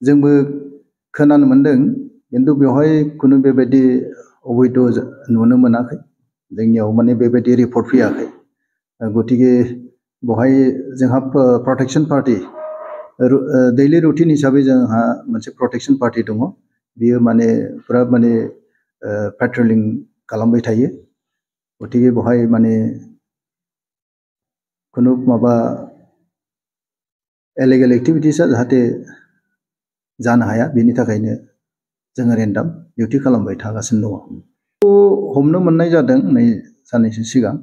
जोंबो खोनानो मोनदों खिन्थु बेवहाय खुनु बेबायदि अबैध नुनो मोनाखै जोंनियाव माने बेबायदि रिपर्ट फैयाखै गतिके बेवहाय जोंहा प्रटेक्शन पार्टी दैलि रुटिन हिसाबै जोंहा मोनसे प्रटेक्शन पार्टी दङ बियो माने पुरा माने पेट्रलिं खालामबाय थायो गतिके बेवहाय माने खुनु माबा इलिगेल एक्टिभिटिसा जाहाथे जानो हाया बेनि थाखायनो जोङो रेन्डम डिउटि खालामबाय थागासिनो दङ हमनो मोननाय जादों नै साननैसो सिगां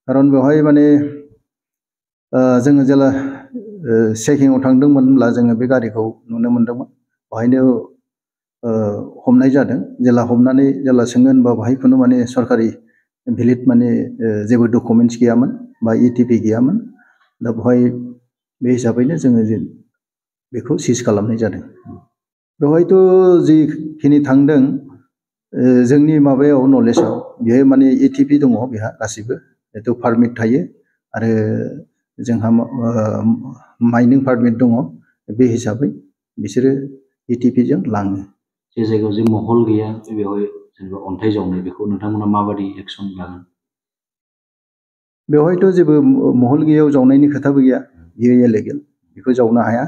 खारन बेवहाय माने जोङो जेला चेकिंआव थांदोंमोनब्ला जोङो बे गारिखौ नुनो मोनदोंमोन बेवहायनो हमनाय जादों जेला हमनानै जेला सोङो होनबा बेवहाय खुनु माने सरकारि भेलिड माने जेबो डकुमेन्टस गैयामोन बा इटिपि गैयामोन दा बेवहाय बे हिसाबैनो जोङो बेखौ सिज खालामनाय जादों बेवहायथ' जिखिनि थांदों जोंनि माबायाव नलेजाव बेहाय माने इटिपि दङ बेहा गासिबो जिहेथु पारमिट थायो आरो जोंहा माइनिं पारमिट दङ बे हिसाबै बिसोरो इटिपिजों लाङो जे जायगायाव जे महल गैया बेवहाय जेनेबा अन्थाइ जावनाय बेखौ नोंथांमोना माबादि एक्सन लागोन बेवहायथ' जेबो महल गैयैयाव जावनायनि खोथाबो गैया बियो इलिगेल बेखौ जावनो हाया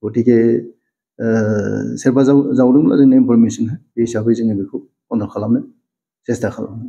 गतिके सोरबा जावदोंब्ला जोंनो इनफरमेसन बे हिसाबै जोङो बेखौ बन्द खालामनो सेस्था खालामो